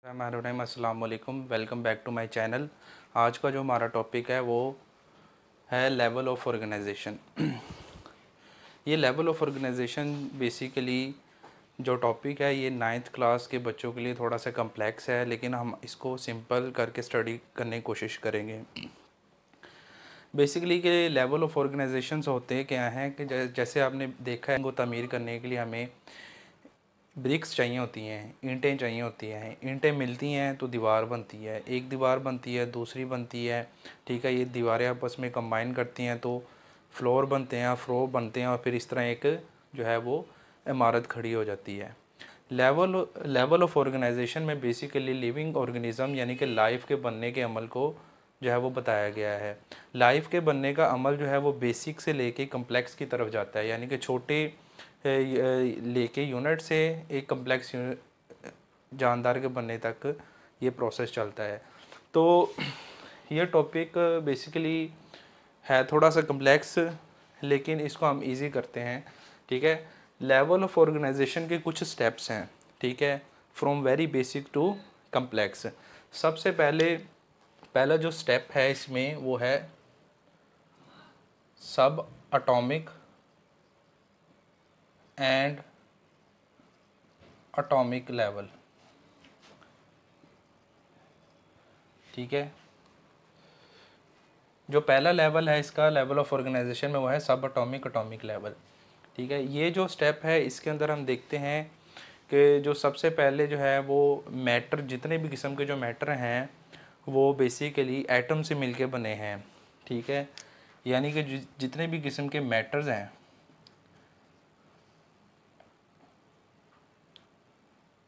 अस्सलाम वालेकुम, welcome back to my channel. आज का जो हमारा टॉपिक है वो है लेवल ऑफ ऑर्गेनाइजेशन। ये लेवल ऑफ ऑर्गेनाइजेशन बेसिकली जो टॉपिक है ये 9th क्लास के बच्चों के लिए थोड़ा सा कम्प्लेक्स है, लेकिन हम इसको सिंपल करके स्टडी करने की कोशिश करेंगे। बेसिकली के लेवल ऑफ ऑर्गेनाइजेशंस होते हैं क्या हैं कि जैसे आपने देखा है, इनको तामीर करने के लिए हमें ब्रिक्स चाहिए होती हैं, ईंटें चाहिए होती हैं। ईंटें मिलती हैं तो दीवार बनती है, एक दीवार बनती है, दूसरी बनती है, ठीक है। ये दीवारें आपस में कंबाइन करती हैं तो फ्लोर बनते हैं, फ्लोर बनते हैं और फिर इस तरह एक जो है वो इमारत खड़ी हो जाती है। लेवल ऑफ ऑर्गेनाइजेशन में बेसिकली लिविंग ऑर्गेनिज़म यानी कि लाइफ के बनने के अमल को जो है वो बताया गया है। लाइफ के बनने का अमल जो है वो बेसिक से लेके कम्प्लेक्स की तरफ जाता है, यानी कि छोटे लेके यूनिट से एक कम्प्लेक्स जानदार के बनने तक ये प्रोसेस चलता है। तो ये टॉपिक बेसिकली है थोड़ा सा कम्प्लेक्स, लेकिन इसको हम इजी करते हैं, ठीक है। लेवल ऑफ ऑर्गेनाइजेशन के कुछ स्टेप्स हैं, ठीक है, from very basic to complex. सबसे पहला जो स्टेप है इसमें वो है सब एटॉमिक एंड एटॉमिक लेवल, ठीक है। जो पहला लेवल है इसका लेवल ऑफ ऑर्गेनाइजेशन में वो है सब एटॉमिक लेवल, ठीक है। ये जो स्टेप है इसके अंदर हम देखते हैं कि जो सबसे पहले जो है वो मैटर, जितने भी किस्म के जो मैटर हैं वो बेसिकली एटम से मिलके बने हैं, ठीक है। यानी कि जितने भी किस्म के मैटर्स हैं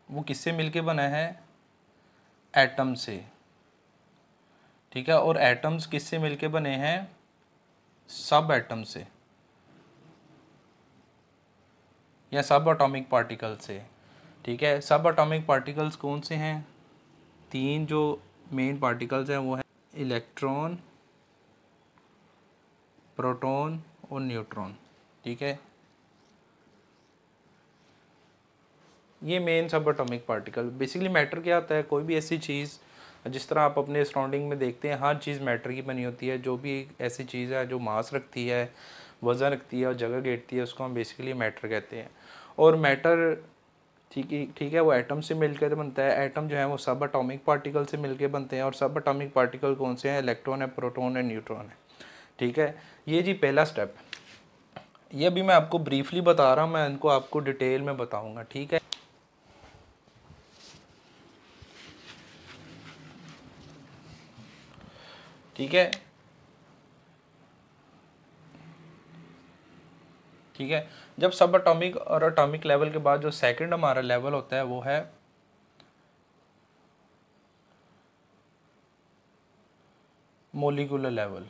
वो किससे मिलके बना है? एटम से, ठीक है। और एटम्स किससे मिलके बने हैं? सब एटम से या सब एटॉमिक पार्टिकल से, ठीक है। सब एटॉमिक पार्टिकल्स कौन से हैं? तीन जो मेन पार्टिकल्स हैं वो है इलेक्ट्रॉन, प्रोटॉन और न्यूट्रॉन, ठीक है। ये मेन सब एटॉमिक पार्टिकल। बेसिकली मैटर क्या होता है? कोई भी ऐसी चीज़, जिस तरह आप अपने सराउंडिंग में देखते हैं हर चीज़ मैटर की बनी होती है। जो भी ऐसी चीज़ है जो मास रखती है, वज़न रखती है और जगह घेरती है, उसको हम बेसिकली मैटर कहते हैं। और मैटर ठीक है वो एटम से मिलकर बनता है। एटम जो है वो सब एटॉमिक पार्टिकल से मिलकर बनते हैं, और सब एटॉमिक पार्टिकल कौन से हैं? इलेक्ट्रॉन है, प्रोटॉन है, न्यूट्रॉन है, ठीक है। ये जी पहला स्टेप। ये अभी मैं आपको ब्रीफली बता रहा हूँ, मैं इनको आपको डिटेल में बताऊँगा, ठीक है। ठीक है, ठीक है। जब सब एटॉमिक और एटॉमिक लेवल के बाद जो सेकंड हमारा लेवल होता है वो है मोलिकुलर लेवल,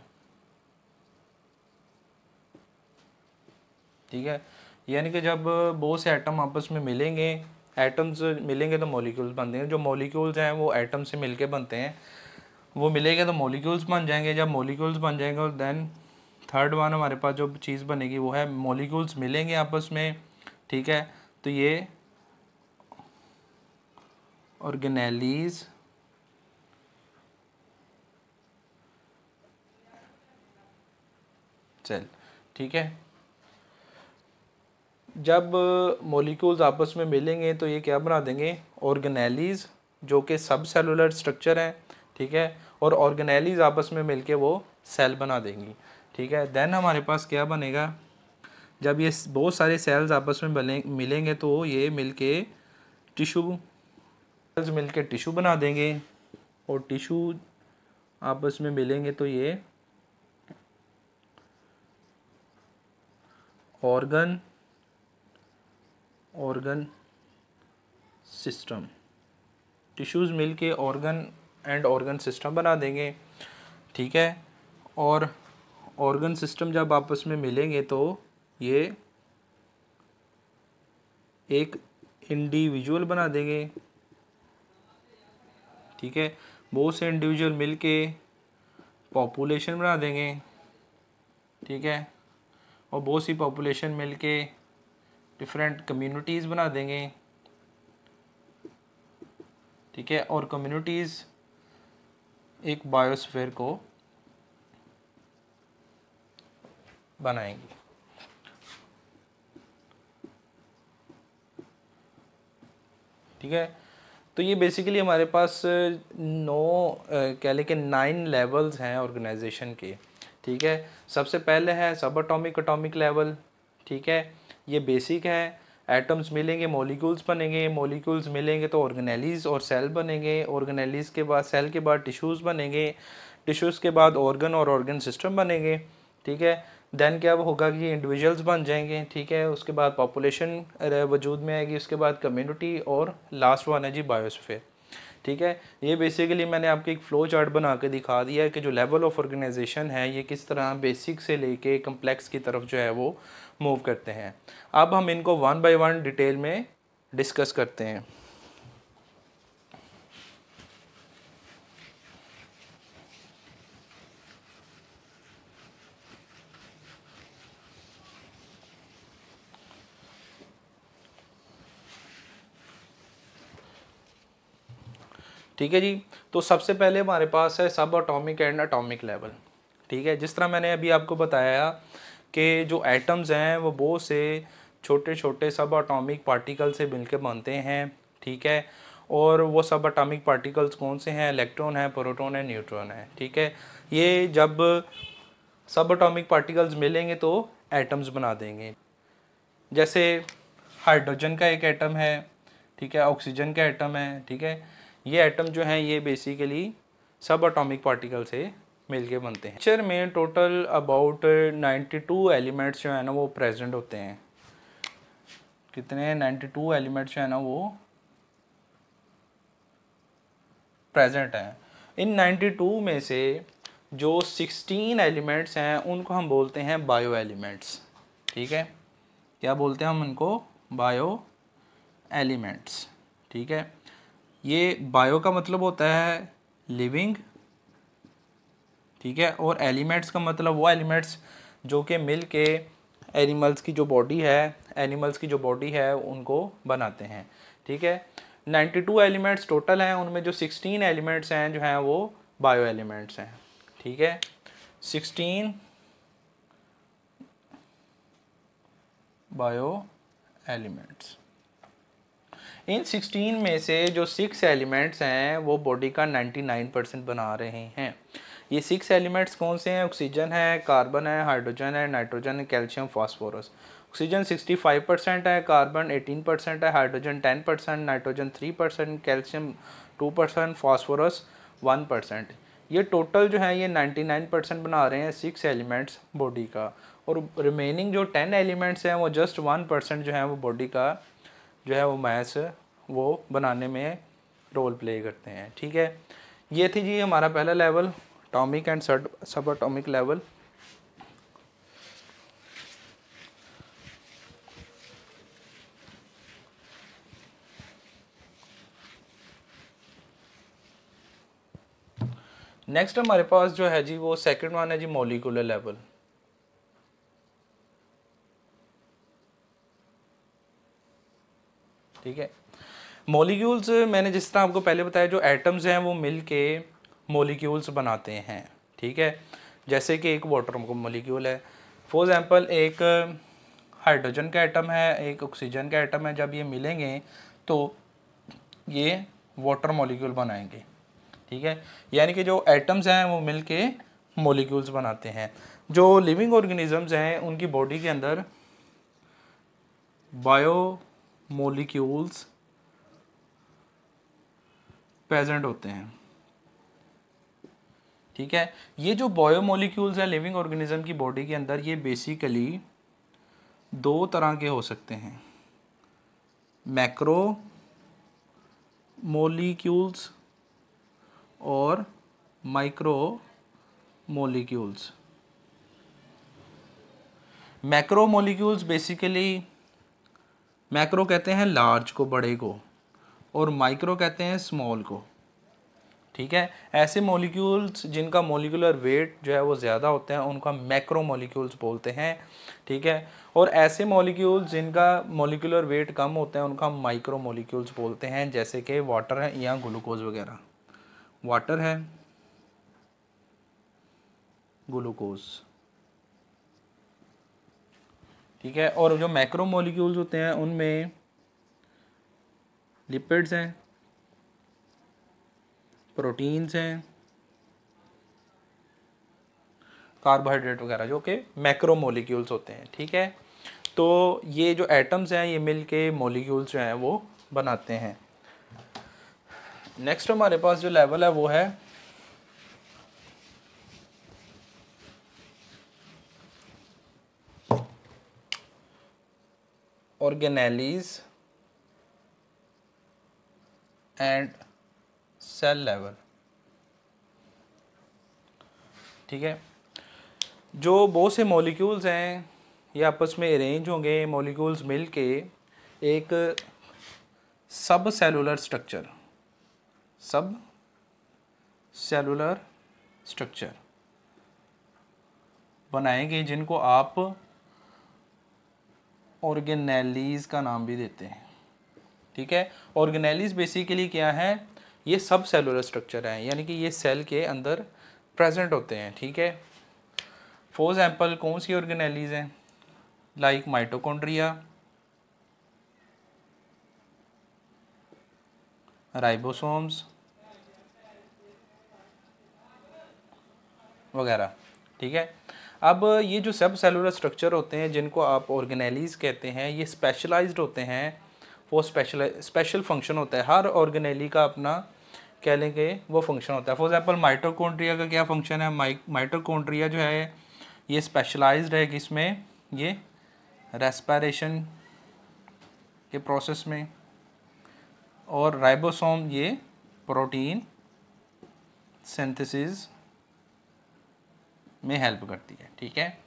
ठीक है। यानी कि जब बहुत से एटम आपस में मिलेंगे, एटम्स मिलेंगे तो मॉलिक्यूल्स बनते हैं। जो मॉलिक्यूल्स हैं वो एटम से मिलके बनते हैं, वो मिलेंगे तो मॉलिक्यूल्स बन जाएंगे। जब मॉलिक्यूल्स बन जाएंगे और देन थर्ड वन हमारे पास जो चीज़ बनेगी वो है मॉलिक्यूल्स मिलेंगे आपस में, ठीक है। तो ये ऑर्गेनेलीज सेल, ठीक है। जब मॉलिक्यूल्स आपस में मिलेंगे तो ये क्या बना देंगे? ऑर्गेनेलीज, जो कि सब सेलुलर स्ट्रक्चर हैं, ठीक है। और ऑर्गेनेलीज आपस में मिलके वो सेल बना देंगी, ठीक है। देन हमारे पास क्या बनेगा? जब ये बहुत सारे सेल्स आपस में मिलेंगे तो ये मिलके टिश्यू, सेल्स मिलके टिश्यू बना देंगे, और टिश्यू आपस में मिलेंगे तो ये ऑर्गन सिस्टम, टिश्यूज़ मिलके ऑर्गन सिस्टम बना देंगे, ठीक है। और ऑर्गन सिस्टम जब आपस में मिलेंगे तो ये एक इंडिविजुअल बना देंगे, ठीक है। बहुत से इंडिविजुअल मिलके पॉपुलेशन बना देंगे, ठीक है। और बहुत सी पॉपुलेशन मिलके डिफरेंट कम्युनिटीज़ बना देंगे, ठीक है, और कम्युनिटीज़ एक बायोस्फीयर को बनाएंगी। ठीक है, तो ये बेसिकली हमारे पास 9 कह लें कि 9 लेवल्स हैं ऑर्गेनाइजेशन के। ठीक है, सबसे पहले है सब अटोमिक लेवल। ठीक है, ये बेसिक है। एटम्स मिलेंगे मॉलिक्यूल्स बनेंगे, मॉलिक्यूल्स मिलेंगे तो ऑर्गेनेलीज और सेल बनेंगे, ऑर्गेनेलीज के बाद सेल के बाद टिश्यूज़ बनेंगे, टिश्यूज़ के बाद ऑर्गन और ऑर्गन सिस्टम बनेंगे। ठीक है, देन क्या होगा कि इंडिविजुअल्स बन जाएंगे। ठीक है, उसके बाद पॉपुलेशन वजूद में आएगी, उसके बाद कम्युनिटी, और लास्ट वन है जी बायोस्फीयर। ठीक है, ये बेसिकली मैंने आपको एक फ़्लो चार्ट बना के दिखा दिया है कि जो लेवल ऑफ ऑर्गेनाइजेशन है ये किस तरह बेसिक से लेके कम्प्लेक्स की तरफ जो है वो मूव करते हैं। अब हम इनको वन बाय वन डिटेल में डिस्कस करते हैं। ठीक है जी, तो सबसे पहले हमारे पास है सब एटॉमिक एंड एटॉमिक लेवल। ठीक है, जिस तरह मैंने अभी आपको बताया कि जो एटम्स हैं वो बहुत से छोटे छोटे सब एटॉमिक पार्टिकल से मिलकर बनते हैं। ठीक है, और वो सब एटॉमिक पार्टिकल्स कौन से हैं? इलेक्ट्रॉन है, प्रोटॉन है, न्यूट्रॉन है। ठीक है, ये जब सब एटॉमिक पार्टिकल्स मिलेंगे तो एटम्स बना देंगे। जैसे हाइड्रोजन का एक एटम है, ठीक है, ऑक्सीजन का एटम है। ठीक है, ये एटम जो हैं ये बेसिकली सब एटॉमिक पार्टिकल से मिलके बनते हैं। नेचर में टोटल अबाउट 92 एलिमेंट्स जो है ना वो प्रेजेंट होते हैं। कितने? 92 एलिमेंट्स जो है ना वो प्रेजेंट हैं। इन 92 में से जो 16 एलिमेंट्स हैं उनको हम बोलते हैं बायो एलिमेंट्स। ठीक है, क्या बोलते हैं हम उनको? Bio elements. ठीक है, ये बायो का मतलब होता है लिविंग। ठीक है, और एलिमेंट्स का मतलब वो एलिमेंट्स जो कि मिल के एनिमल्स की जो बॉडी है उनको बनाते हैं। ठीक है, 92 एलिमेंट्स टोटल हैं, उनमें जो 16 एलिमेंट्स हैं जो हैं वो बायो एलिमेंट्स हैं। ठीक है, 16 बायो एलिमेंट्स। इन 16 में से जो 6 एलिमेंट्स हैं वो बॉडी का 99% बना रहे हैं। ये 6 एलिमेंट्स कौन से हैं? ऑक्सीजन है, कार्बन है, हाइड्रोजन है, नाइट्रोजन है, कैल्शियम, फास्फोरस। ऑक्सीजन 65% है, कार्बन 18% है, हाइड्रोजन 10%, नाइट्रोजन 3%, कैल्शियम 2%, फास्फोरस 1%। ये टोटल जो है ये 99% बना रहे हैं 6 एलिमेंट्स बॉडी का, और रिमेनिंग जो 10 एलिमेंट्स हैं वो जस्ट 1% जो है वो बॉडी का जो है वो मैस वो बनाने में रोल प्ले करते हैं। ठीक है, ये थी जी हमारा पहला लेवल, एटॉमिक एंड सब एटॉमिक लेवल। नेक्स्ट हमारे पास जो है जी वो सेकंड वन है जी मॉलिक्यूलर लेवल। ठीक है, मॉलिक्यूल्स मैंने जिस तरह आपको पहले बताया जो एटम्स हैं वो मिल के मॉलिक्यूल्स बनाते हैं। ठीक है, जैसे कि एक वाटर मॉलिक्यूल है, फॉर एग्जांपल एक हाइड्रोजन का एटम है, एक ऑक्सीजन का एटम है, जब ये मिलेंगे तो ये वाटर मॉलिक्यूल बनाएंगे। ठीक है, यानी कि जो एटम्स हैं वो मिल के मॉलिक्यूल्स बनाते हैं। जो लिविंग ऑर्गेनिजम्स हैं उनकी बॉडी के अंदर बायो मॉलिक्यूल्स प्रेजेंट होते हैं। ठीक है, ये जो बायोमोलिक्यूल्स हैं लिविंग ऑर्गेनिज्म की बॉडी के अंदर ये बेसिकली दो तरह के हो सकते हैं, मैक्रो मोलिक्यूल्स और micro molecules. Macro molecules basically, macro कहते हैं लार्ज को, बड़े को, और माइक्रो कहते हैं स्मॉल को। ठीक है। ऐसे मॉलिक्यूल्स जिनका मॉलिक्यूलर वेट जो है वो ज़्यादा होता है उनका मैक्रो मॉलिक्यूल्स बोलते हैं, ठीक है। और ऐसे मॉलिक्यूल्स जिनका मॉलिक्यूलर वेट कम होता है उनका माइक्रो मॉलिक्यूल्स बोलते हैं, जैसे कि वाटर है या ग्लूकोज वगैरह। वाटर है, ग्लूकोज, ठीक है। और जो मैक्रो मॉलिक्यूल्स होते हैं उनमें लिपिड्स हैं, प्रोटीन्स हैं, कार्बोहाइड्रेट वगैरह, जो कि मैक्रो मॉलिक्यूल्स होते हैं, ठीक है। तो ये जो एटम्स हैं ये मिल के मॉलिक्यूल्स जो हैं वो बनाते हैं। नेक्स्ट हमारे पास जो लेवल है वो है ऑर्गेनेलीज एंड सेल लेवल, ठीक है। जो बहुत से मॉलिक्यूल्स हैं ये आपस में अरेंज होंगे, मॉलिक्यूल्स मिल के एक सब सेलुलर स्ट्रक्चर, सब सेलुलर स्ट्रक्चर बनाएंगे, जिनको आप ऑर्गेनेलीज का नाम भी देते हैं, ठीक है। ऑर्गेनेलीज बेसिकली क्या है, ये सब सेलुलर स्ट्रक्चर है, यानी कि ये सेल के अंदर प्रेजेंट होते हैं, ठीक है। फॉर एग्जाम्पल कौन सी ऑर्गेनेलीज हैं, लाइक माइटोकॉन्ड्रिया, राइबोसोम्स वगैरह, ठीक है। अब ये जो सब सेलुलर स्ट्रक्चर होते हैं जिनको आप ऑर्गेनेलीज कहते हैं, ये स्पेशलाइज्ड होते हैं, वो स्पेशल फंक्शन होता है, हर ऑर्गेनेली का अपना कह लेंगे वो फंक्शन होता है। फॉर एग्जांपल माइटोकॉन्ड्रिया का क्या फंक्शन है, माइटोकॉन्ड्रिया जो है ये स्पेशलाइज्ड है किसमें, ये रेस्पिरेशन के प्रोसेस में, और राइबोसोम ये प्रोटीन सिंथेसिस में हेल्प करती है, ठीक है,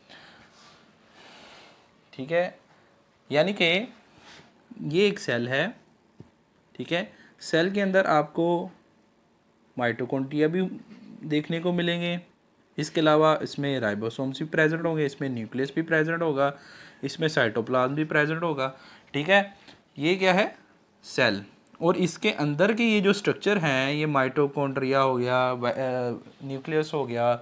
ठीक है। यानी कि ये एक सेल है, ठीक है। सेल के अंदर आपको माइटोकॉन्ड्रिया भी देखने को मिलेंगे, इसके अलावा इसमें राइबोसोम्स भी प्रेजेंट होंगे, इसमें न्यूक्लियस भी प्रेजेंट होगा, इसमें साइटोप्लाज्म भी प्रेजेंट होगा, ठीक है। ये क्या है, सेल। और इसके अंदर के ये जो स्ट्रक्चर हैं, ये माइटोकॉन्ड्रिया हो गया, न्यूक्लियस हो गया,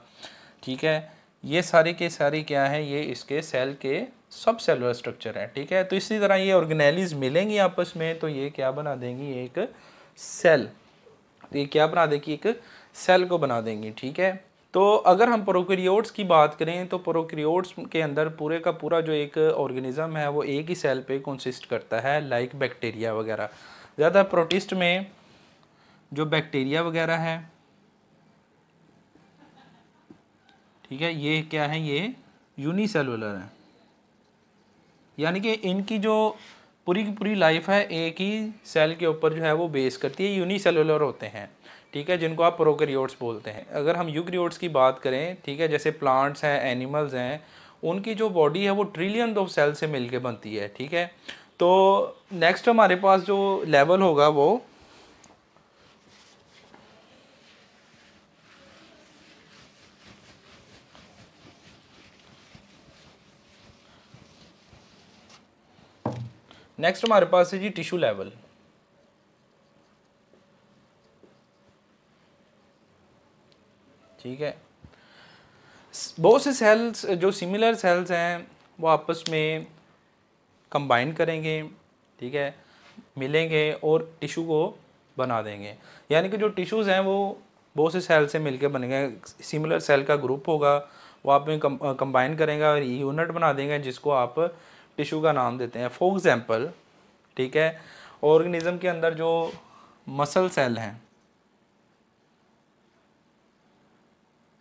ठीक है, ये सारे के सारे क्या है, ये इसके सेल के सब सेलुलर स्ट्रक्चर है, ठीक है। तो इसी तरह ये ऑर्गेनेलीज मिलेंगी आपस में तो ये क्या बना देंगी, एक सेल, तो ये क्या बना देगी, एक सेल को बना देंगी, ठीक है। तो अगर हम प्रोकैरियोट्स की बात करें तो प्रोकैरियोट्स के अंदर पूरे का पूरा जो एक ऑर्गेनिज्म है वो एक ही सेल पे कंसिस्ट करता है, लाइक बैक्टीरिया वगैरह। ज़्यादा प्रोटिस्ट में जो बैक्टीरिया वगैरह है, ठीक है, ये क्या है, ये यूनिसेलुलर है, यानी कि इनकी जो पूरी की पूरी लाइफ है एक ही सेल के ऊपर जो है वो बेस करती है, यूनिसेलुलर होते हैं, ठीक है, जिनको आप प्रोकैरियोट्स बोलते हैं। अगर हम यूकैरियोट्स की बात करें, ठीक है, जैसे प्लांट्स हैं, एनिमल्स हैं, उनकी जो बॉडी है वो ट्रिलियन ऑफ सेल से मिलके बनती है, ठीक है। तो नेक्स्ट हमारे पास जो लेवल होगा वो नेक्स्ट हमारे पास है जी टिश्यू लेवल, ठीक है। बहुत से सेल्स जो सिमिलर सेल्स हैं वो आपस में कंबाइन करेंगे, ठीक है, मिलेंगे और टिश्यू को बना देंगे, यानी कि जो टिश्यूज़ हैं वो बहुत से सेल से मिलके बनेंगे, सिमिलर सेल का ग्रुप होगा वो आप में कंबाइन करेंगे और यूनिट बना देंगे जिसको आप टिश्यू का नाम देते हैं। फॉर एग्जांपल, ठीक है, ऑर्गेनिज्म के अंदर जो मसल सेल हैं,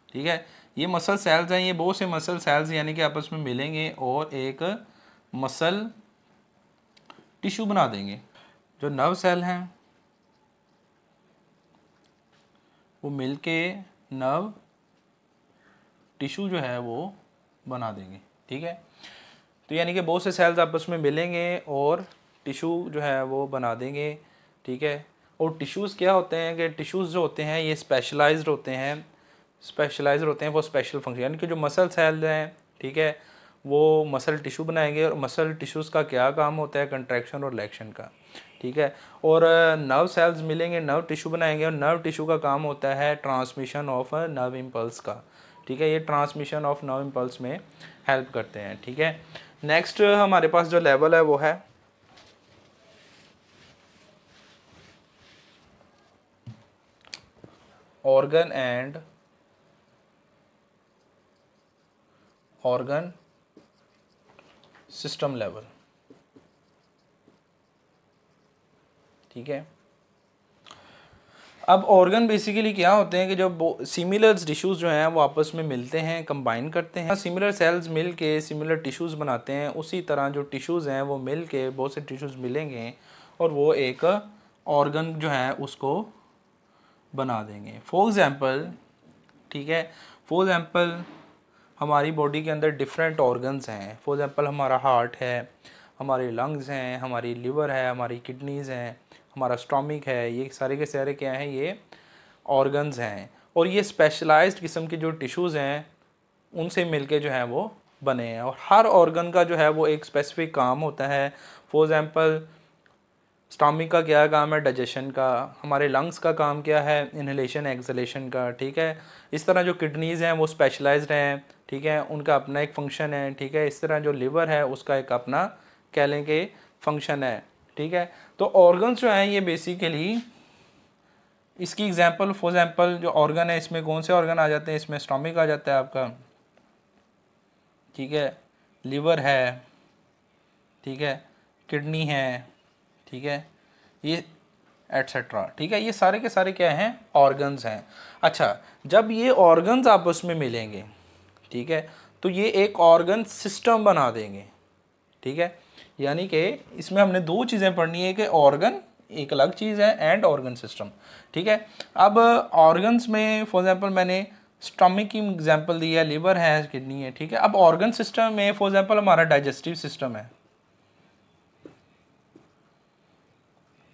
ठीक है, ये मसल सेल्स हैं, ये बहुत से मसल सेल्स यानी कि आपस में मिलेंगे और एक मसल टिश्यू बना देंगे। जो नर्व सेल हैं वो मिलके नर्व टिश्यू जो है वो बना देंगे, ठीक है। तो यानी कि बहुत से सेल्स आपस में मिलेंगे और टिश्यू जो है वो बना देंगे, ठीक है। और टिश्यूज़ क्या होते हैं कि टिश्यूज़ जो होते हैं ये स्पेशलाइज्ड होते हैं, वो स्पेशल फंक्शन, यानी कि जो मसल सेल हैं, ठीक है, वो मसल टिश्यू बनाएंगे, और मसल टिश्यूज़ का क्या काम होता है, कंट्रैक्शन और रिलैक्शन का, ठीक है। और नर्व सेल्स मिलेंगे, नर्व टिश्यू बनाएंगे, और नर्व टिश्यू का काम होता है ट्रांसमिशन ऑफ नर्व इम्पल्स का, ठीक है, ये ट्रांसमिशन ऑफ नर्व इम्पल्स में हेल्प करते हैं, ठीक है। नेक्स्ट हमारे पास जो लेवल है वो है organ and organ system level, ठीक है। अब ऑर्गन बेसिकली क्या होते हैं कि जब सिमिलर टिश्यूज़ जो हैं वो आपस में मिलते हैं, कंबाइन करते हैं, सिमिलर सेल्स मिल के सिमिलर टिश्यूज़ बनाते हैं, उसी तरह जो टिश्यूज़ हैं वो मिल के बहुत से टिश्यूज़ मिलेंगे और वो एक ऑर्गन जो है उसको बना देंगे। फॉर एग्ज़ाम्पल, ठीक है, फॉर एग्ज़ाम्पल हमारी बॉडी के अंदर डिफरेंट ऑर्गन्स हैं। फॉर एग्ज़ाम्पल हमारा हार्ट है, हमारे लंग्स हैं, हमारी लिवर है, हमारी किडनीज़ हैं, हमारा स्टोमिक है, ये सारे के सारे क्या हैं, ये ऑर्गन्स हैं। और ये स्पेशलाइज्ड किस्म के जो टिश्यूज़ हैं उनसे मिलके जो है वो बने हैं, और हर ऑर्गन का जो है वो एक स्पेसिफिक काम होता है। फॉर एग्ज़ाम्पल स्टोमिक का क्या काम है, डाइजेशन का, हमारे लंग्स का काम क्या है, इनहेलेशन एक्सहेलेशन का, ठीक है। इस तरह जो किडनीज़ हैं वो स्पेशलाइज्ड हैं, ठीक है, उनका अपना एक फंक्शन है, ठीक है। इस तरह जो लिवर है उसका एक अपना कह लें कि फंक्शन है, ठीक है। तो ऑर्गन्स जो हैं ये बेसिकली, इसकी एग्जांपल फॉर एग्जांपल जो ऑर्गन है इसमें कौन से ऑर्गन आ जाते हैं, इसमें स्टोमिक आ जाता है आपका, ठीक है, लिवर है, ठीक है, किडनी है, ठीक है, ये एट्सेट्रा, ठीक है, ये सारे के सारे क्या हैं, ऑर्गन्स हैं। अच्छा, जब ये ऑर्गन्स आपस में मिलेंगे, ठीक है, तो ये एक ऑर्गन सिस्टम बना देंगे, ठीक है। यानी कि इसमें हमने दो चीज़ें पढ़नी है कि ऑर्गन एक अलग चीज़ है एंड ऑर्गन सिस्टम, ठीक है। अब ऑर्गन्स में फॉर एग्जांपल मैंने स्टमक की एग्जांपल दी है, लिवर है, किडनी है, ठीक है। अब ऑर्गन सिस्टम में फॉर एग्जांपल हमारा डाइजेस्टिव सिस्टम है,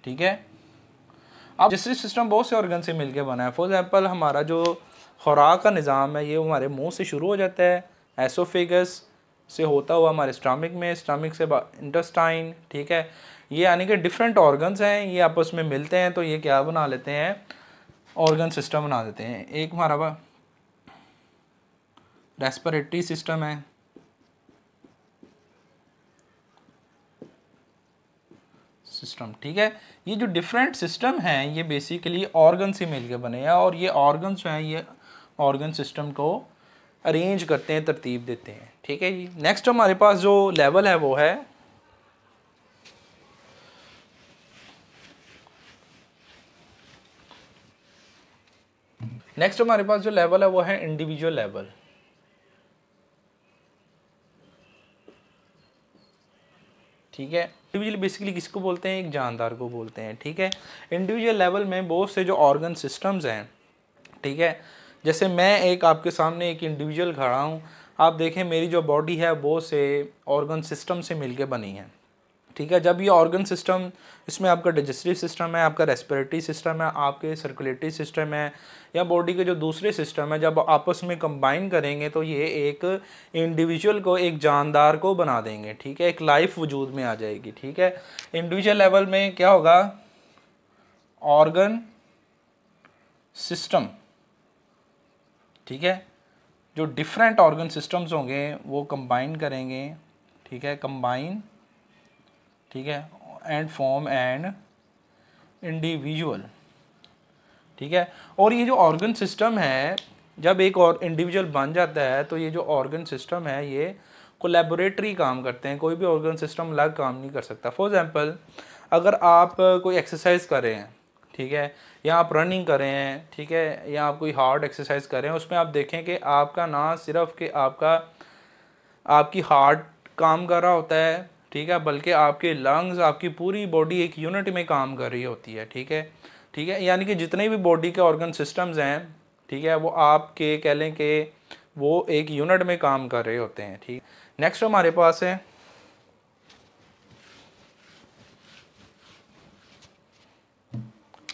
ठीक है। अब डाइजेस्टिव सिस्टम बहुत से ऑर्गन से मिलकर बना है। फॉर एग्जांपल हमारा जो खुराक का निज़ाम है ये हमारे मुंह से शुरू हो जाता है, एसोफेगस से होता हुआ हमारे स्टमक में, स्टमक से इंटेस्टाइन, ठीक है। ये यानी कि डिफरेंट ऑर्गन्स हैं, ये आपस में मिलते हैं तो ये क्या बना लेते हैं, ऑर्गन सिस्टम बना देते हैं। एक हमारा रेस्पिरेटरी सिस्टम है, सिस्टम, ठीक है। ये जो डिफरेंट सिस्टम हैं ये बेसिकली ऑर्गन से मिलकर बने हैं, और ये ऑर्गन जो हैं ये ऑर्गन सिस्टम को अरेंज करते हैं, तरतीब देते हैं, ठीक है जी। नेक्स्ट हमारे पास जो लेवल है वो है इंडिविजुअल लेवल, ठीक है। इंडिविजुअल बेसिकली किसको बोलते हैं, एक जानदार को बोलते हैं, ठीक है। इंडिविजुअल लेवल में बहुत से जो ऑर्गन सिस्टम्स हैं, ठीक है, जैसे मैं एक आपके सामने एक इंडिविजुअल खड़ा हूँ, आप देखें मेरी जो बॉडी है बहुत से ऑर्गन सिस्टम से मिलके बनी है, ठीक है। जब ये ऑर्गन सिस्टम, इसमें आपका डाइजेस्टिव सिस्टम है, आपका रेस्पिरेटरी सिस्टम है, आपके सर्कुलेटरी सिस्टम है, या बॉडी के जो दूसरे सिस्टम है, जब आपस में कंबाइन करेंगे तो ये एक इंडिविजुअल को, एक जानदार को बना देंगे, ठीक है, एक लाइफ वजूद में आ जाएगी, ठीक है। इंडिविजुअल लेवल में क्या होगा, ऑर्गन सिस्टम, ठीक है, जो डिफरेंट ऑर्गन सिस्टम्स होंगे वो कंबाइन करेंगे, ठीक है, कंबाइन, ठीक है, एंड फॉर्म एंड इंडिविजुअल, ठीक है। और ये जो ऑर्गन सिस्टम है जब एक और इंडिविजुअल बन जाता है तो ये जो ऑर्गन सिस्टम है ये कोलैबोरेटरी काम करते हैं, कोई भी ऑर्गन सिस्टम अलग काम नहीं कर सकता। फॉर एग्जांपल अगर आप कोई एक्सरसाइज कर रहे हैं, ठीक है, या आप रनिंग कर रहे हैं, ठीक है, या आप कोई हार्ड एक्सरसाइज कर रहे हैं, उसमें आप देखें कि आपका ना सिर्फ कि आपकी हार्ट काम कर रहा होता है, ठीक है, बल्कि आपके लंग्स, आपकी पूरी बॉडी एक यूनिट में काम कर रही होती है, ठीक है, ठीक है। यानी कि जितने भी बॉडी के ऑर्गन सिस्टम्स हैं, ठीक है, वो आपके कह लें कि वो एक यूनिट में काम कर रहे होते हैं, ठीक। नेक्स्ट हमारे पास है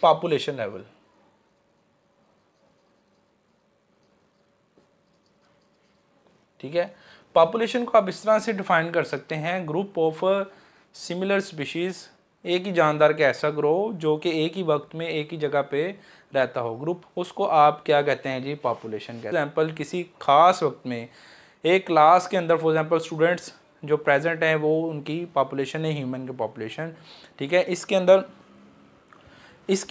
पॉपुलेशन लेवल। ठीक है, पॉपुलेशन को आप इस तरह से डिफाइन कर सकते हैं, ग्रुप ऑफ सिमिलर स्पीशीज़, एक ही जानदार का ऐसा ग्रोह जो कि एक ही वक्त में एक ही जगह पे रहता हो ग्रुप, उसको आप क्या कहते हैं जी, पॉपुलेशन कहते हैं। एग्जाम्पल किसी खास वक्त में एक क्लास के अंदर फॉर एग्जांपल स्टूडेंट्स जो प्रेजेंट हैं वो उनकी पॉपुलेशन है, ह्यूमन की पॉपुलेशन। ठीक है, इसके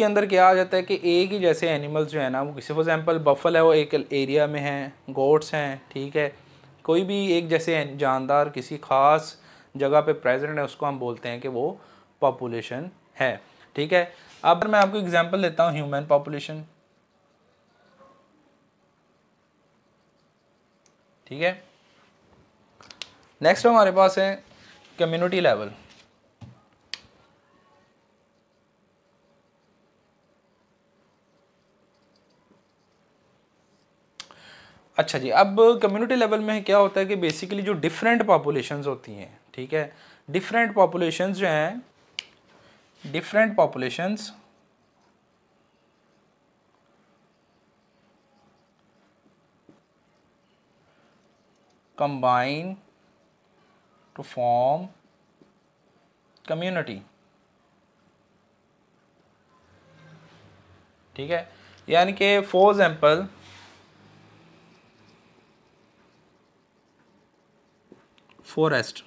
अंदर क्या आ जाता है कि एक ही जैसे एनिमल्स जो है ना, वो किसी फॉर एग्जांपल बफल है वो एक एरिया में हैं, गोट्स हैं, ठीक है, कोई भी एक जैसे जानदार किसी खास जगह पे प्रेजेंट है, उसको हम बोलते हैं कि वो पॉपुलेशन है। ठीक है, अब मैं आपको एग्जांपल देता हूँ ह्यूमन पॉपुलेशन। ठीक है, नेक्स्ट हमारे पास है कम्युनिटी लेवल। अच्छा जी, अब कम्युनिटी लेवल में क्या होता है कि बेसिकली जो डिफरेंट पॉपुलेशंस होती हैं, ठीक है, डिफरेंट पॉपुलेशंस जो हैं, different populations combine to form community. ठीक है, यानी कि फॉर एग्जाम्पल फॉरेस्ट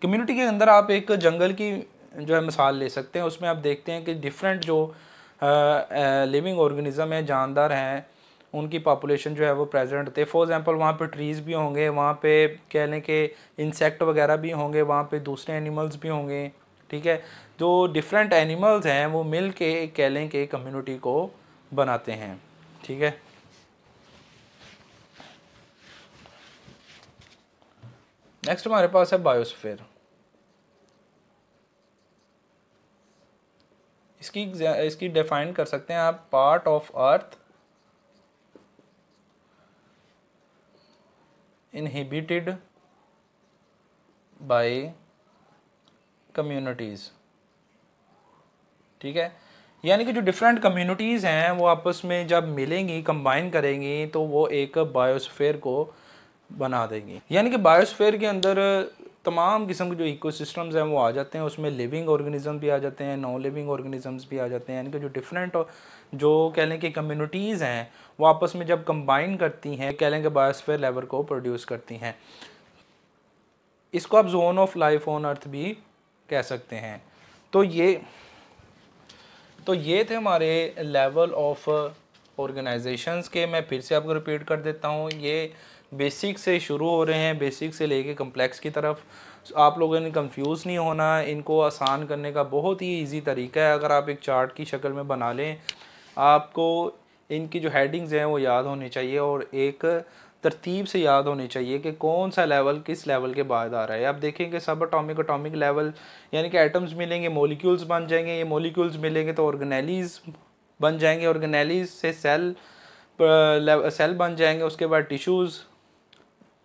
कम्युनिटी के अंदर आप एक जंगल की जो है मिसाल ले सकते हैं, उसमें आप देखते हैं कि डिफरेंट जो लिविंग ऑर्गेनिज्म है, जानदार हैं, उनकी पॉपुलेशन जो है वो प्रेजेंट थे। फॉर एग्जांपल वहाँ पे ट्रीज़ भी होंगे, वहाँ पे कह लें कि इंसेक्ट वगैरह भी होंगे, वहाँ पे दूसरे एनिमल्स भी होंगे। ठीक है, जो डिफरेंट एनिमल्स हैं वो मिल के कह लें कि कम्युनिटी को बनाते हैं। ठीक है, नेक्स्ट हमारे पास है बायोस्फीयर। इसकी डिफाइन कर सकते हैं आप, part of earth inhibited by communities. ठीक है, यानी कि जो डिफरेंट कम्युनिटीज़ हैं वो आपस में जब मिलेंगी, कंबाइन करेंगी, तो वो एक बायोस्फीयर को बना देंगी। यानी कि बायोस्फीयर के अंदर तमाम किस्म के जो इकोसिस्टम्स हैं वो आ जाते हैं, उसमें लिविंग ऑर्गेनिज्म भी आ जाते हैं, नॉन लिविंग ऑर्गेनिजम्स भी आ जाते हैं। यानी कि जो डिफरेंट जो कह लें कि कम्युनिटीज़ हैं वो आपस में जब कंबाइन करती हैं, कह लें कि बायोस्फीयर लेवल को प्रोड्यूस करती हैं। इसको आप zone of life on earth भी कह सकते हैं। तो ये थे हमारे लेवल ऑफ ऑर्गेनाइजेशंस के। मैं फिर से आपको रिपीट कर देता हूँ, ये बेसिक से शुरू हो रहे हैं, बेसिक से लेके कम्प्लेक्स की तरफ। आप लोगों ने कंफ्यूज नहीं होना, इनको आसान करने का बहुत ही इजी तरीका है। अगर आप एक चार्ट की शक्ल में बना लें, आपको इनकी जो हेडिंग्स हैं वो याद होनी चाहिए और एक तरतीब से याद होनी चाहिए कि कौन सा लेवल किस लेवल के बाद आ रहा है। आप देखेंगे सब अटोमिक लेवल, यानी कि एटम्स मिलेंगे, मॉलिक्यूल्स बन जाएंगे, ये मॉलिक्यूल्स मिलेंगे तो ऑर्गेनेलीज बन जाएंगे, ऑर्गेनेलीज से सेल बन जाएंगे, उसके बाद टिश्यूज़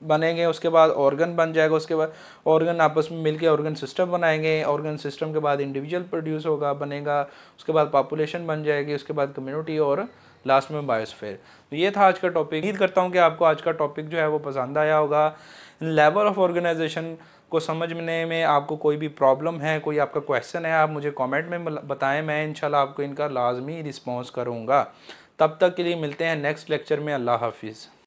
बनेंगे, उसके बाद ऑर्गन बन जाएगा, उसके बाद ऑर्गन आपस में मिलके ऑर्गन सिस्टम बनाएंगे, ऑर्गन सिस्टम के बाद इंडिविजुअल प्रोड्यूस होगा बनेगा, उसके बाद पॉपुलेशन बन जाएगी, उसके बाद कम्युनिटी और लास्ट में बायोस्फीयर। तो ये था आज का टॉपिक। उम्मीद करता हूँ कि आपको आज का टॉपिक जो है वो पसंद आया होगा। लेवल ऑफ ऑर्गेनाइजेशन को समझने में आपको कोई भी प्रॉब्लम है, कोई आपका क्वेश्चन है, आप मुझे कमेंट में बताएं, मैं इंशाल्लाह आपको इनका लाजमी रिस्पॉन्स करूँगा। तब तक के लिए मिलते हैं नेक्स्ट लेक्चर में। अल्लाह हाफिज़।